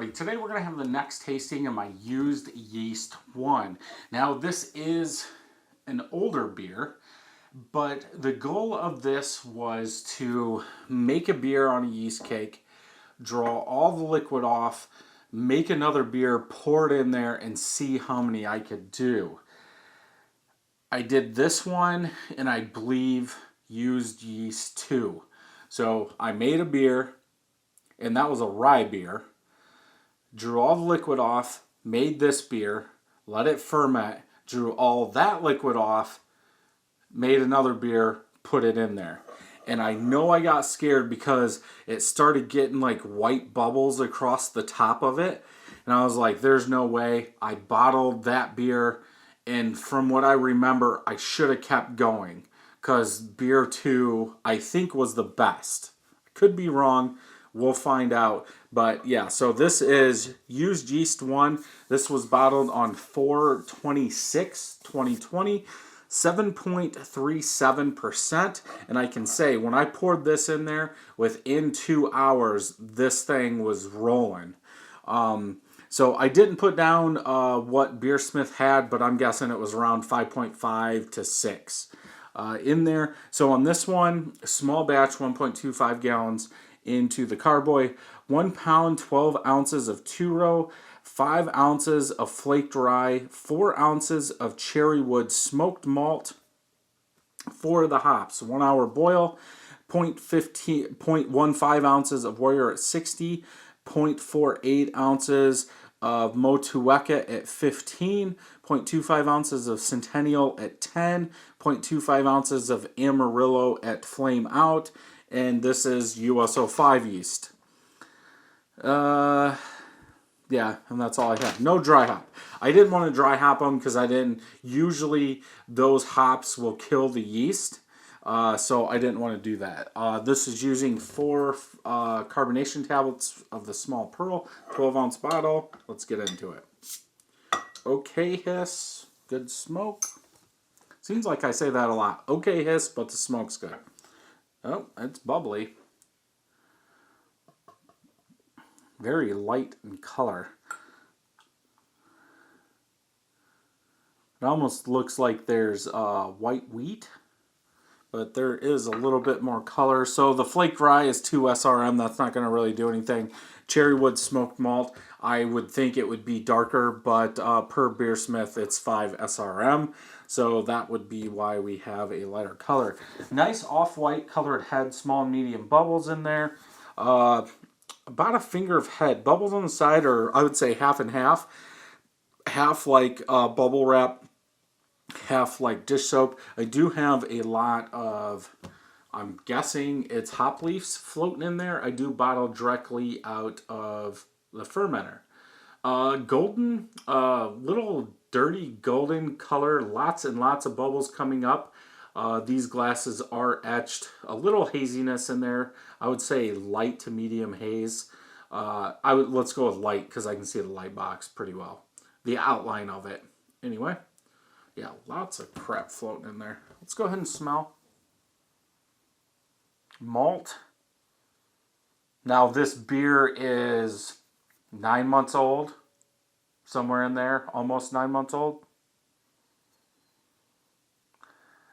everybody. Today we're going to have the next tasting of my used yeast 1. Now this is an older beer, but the goal of this was to make a beer on a yeast cake, draw all the liquid off, make another beer, pour it in there, and see how many I could do. I did this one, and I believe used yeast 2. So I made a beer, and that was a rye beer. Drew all the liquid off, made this beer, let it ferment, drew all that liquid off, made another beer, put it in there. And I know I got scared because it started getting like white bubbles across the top of it. And I was like, there's no way. I bottled that beer, and from what I remember, I should have kept going because beer 2, I think, was the best. I could be wrong. We'll find out. But yeah, so this is used yeast 1. This was bottled on 4/26/2020, 7.37%. And I can say, when I poured this in there, within 2 hours, this thing was rolling. So I didn't put down what Beersmith had, but I'm guessing it was around 5.5 to 6 in there. So on this one, small batch, 1.25 gallons into the carboy, 1 pound, 12 ounces of two-row, 5 ounces of flaked rye, 4 ounces of cherry wood smoked malt for the hops, 1 hour boil, 0.15 ounces of Warrior at 60, 0.48 ounces of Motueka at 15, 0.25 ounces of Centennial at 10, 0.25 ounces of Amarillo at Flame Out, and this is USO5 yeast. Yeah, and that's all I have. No dry hop. I didn't want to dry hop them because I didn't. Usually those hops will kill the yeast, so I didn't want to do that. This is using 4 carbonation tablets of the small pearl, 12-ounce bottle. Let's get into it. Okay, hiss. Good smoke. Seems like I say that a lot. Okay, hiss, but the smoke's good. Oh, it's bubbly. Very light in color. It almost looks like there's white wheat, but there is a little bit more color. So the flaked rye is 2 SRM. That's not going to really do anything. Cherrywood smoked malt, I would think it would be darker, but per Beersmith, it's 5 SRM. So that would be why we have a lighter color. Nice off-white colored head, small and medium bubbles in there. About a finger of head. Bubbles on the side are, I would say, half and half. Half like bubble wrap, half like dish soap. I do have a lot of, I'm guessing it's hop leaves floating in there. I do bottle directly out of the fermenter. Golden, little dirty golden color, lots and lots of bubbles coming up. These glasses are etched, a little haziness in there. I would say light to medium haze. Let's go with light because I can see the light box pretty well. The outline of it. Anyway, yeah, lots of crap floating in there. Let's go ahead and smell. Malt. Now this beer is 9 months old. Somewhere in there, almost 9 months old.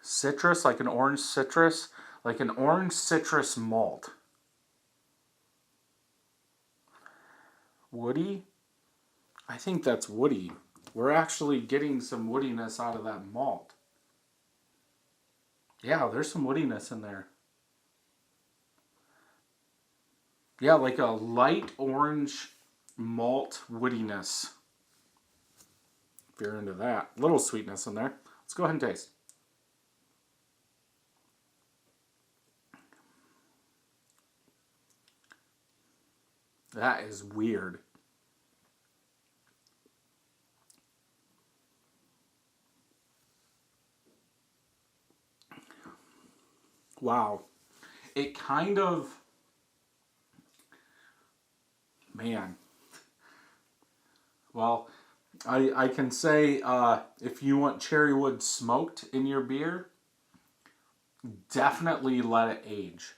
Citrus, like an orange citrus. Like an orange citrus malt. Woody? I think that's woody. We're actually getting some woodiness out of that malt. Yeah, there's some woodiness in there. Yeah, like a light orange malt woodiness. If you're into that. Little sweetness in there. Let's go ahead and taste. That is weird. Wow. It kind of... Man. Well, I can say if you want cherrywood smoked in your beer, definitely let it age.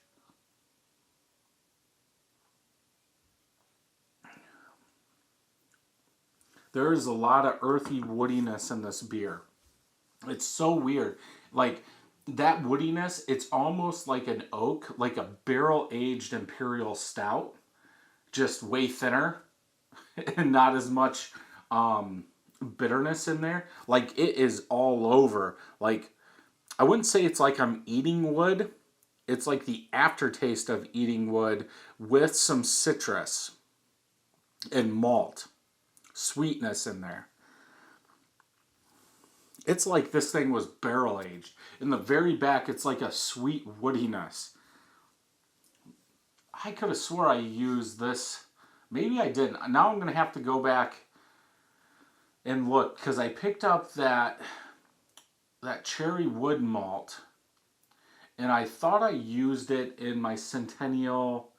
There is a lot of earthy woodiness in this beer. It's so weird. Like that woodiness, it's almost like an oak, like a barrel aged imperial stout, just way thinner and not as much bitterness in there. Like it is all over. Like I wouldn't say it's like I'm eating wood. It's like the aftertaste of eating wood with some citrus and malt, sweetness in there. It's like this thing was barrel aged. In the very back, it's like a sweet woodiness. I could have swore I used this. Maybe I didn't. Now I'm going to have to go back and look because I picked up that cherry wood malt and I thought I used it in my Centennial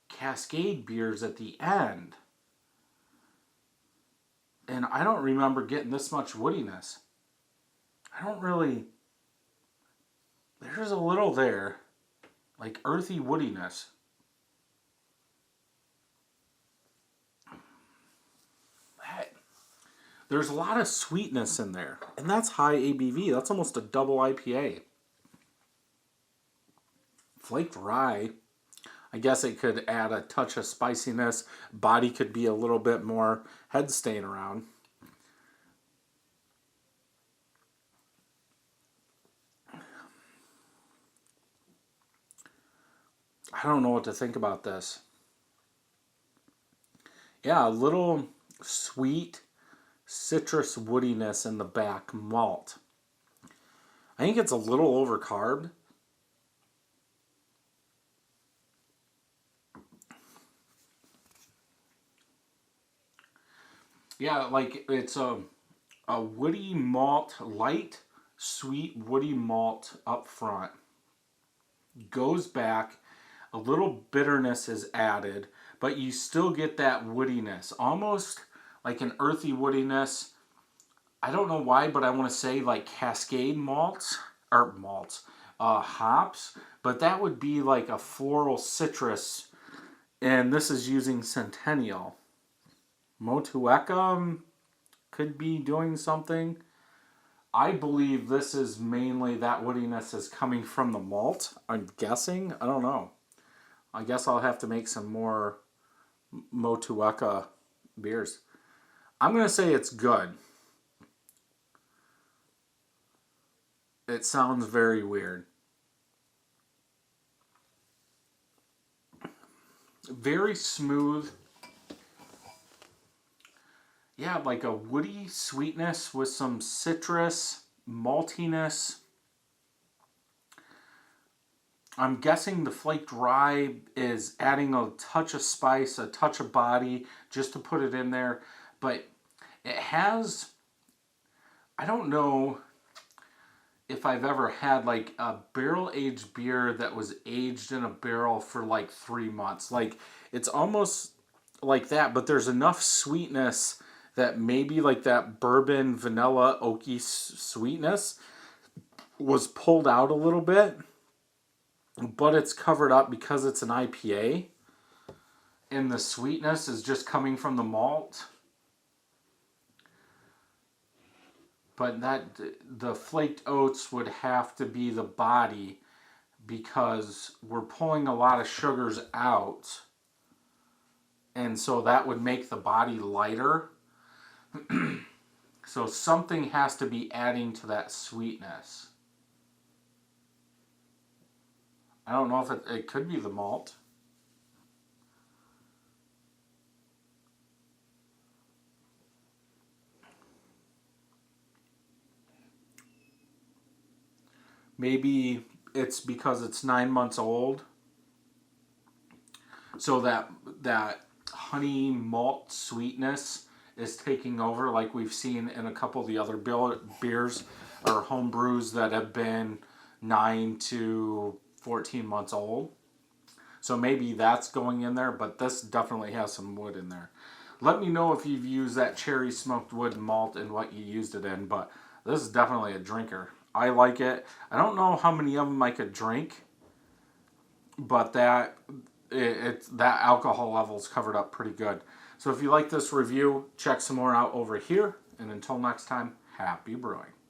Cascade beers at the end. And I don't remember getting this much woodiness. I don't really. There's a little there, like earthy woodiness. There's a lot of sweetness in there, and that's high ABV. That's almost a double IPA. Flaked rye, I guess it could add a touch of spiciness. Body could be a little bit more head staying around. I don't know what to think about this. Yeah, a little sweet citrus woodiness in the back malt. I think it's a little overcarbed. Yeah, like it's a woody malt, light, sweet woody malt up front. Goes back, a little bitterness is added, but you still get that woodiness, almost like an earthy woodiness. I don't know why, but I want to say like Cascade malts or hops, but that would be like a floral citrus, and this is using Centennial. Motueka could be doing something. I believe this is mainly that woodiness is coming from the malt. I'm guessing. I don't know. I guess I'll have to make some more Motueka beers. I'm going to say it's good. It sounds very weird. Very smooth. Yeah, like a woody sweetness with some citrus, maltiness. I'm guessing the flaked rye is adding a touch of spice, a touch of body, just to put it in there. But it has, I don't know if I've ever had like a barrel aged beer that was aged in a barrel for like 3 months. Like it's almost like that, but there's enough sweetness that maybe like that bourbon vanilla oaky sweetness was pulled out a little bit, but it's covered up because it's an IPA and the sweetness is just coming from the malt. But the flaked oats would have to be the body because we're pulling a lot of sugars out, and so that would make the body lighter. So something has to be adding to that sweetness. I don't know if it could be the malt. Maybe it's because it's 9 months old. So that honey malt sweetness is taking over, like we've seen in a couple of the other beers or home brews that have been 9 to 14 months old. So maybe that's going in there, but this definitely has some wood in there. Let me know if you've used that cherry smoked wood malt and what you used it in, but this is definitely a drinker. I like it. I don't know how many of them I could drink, but that alcohol level is covered up pretty good. So if you like this review, check some more out over here. And until next time, happy brewing.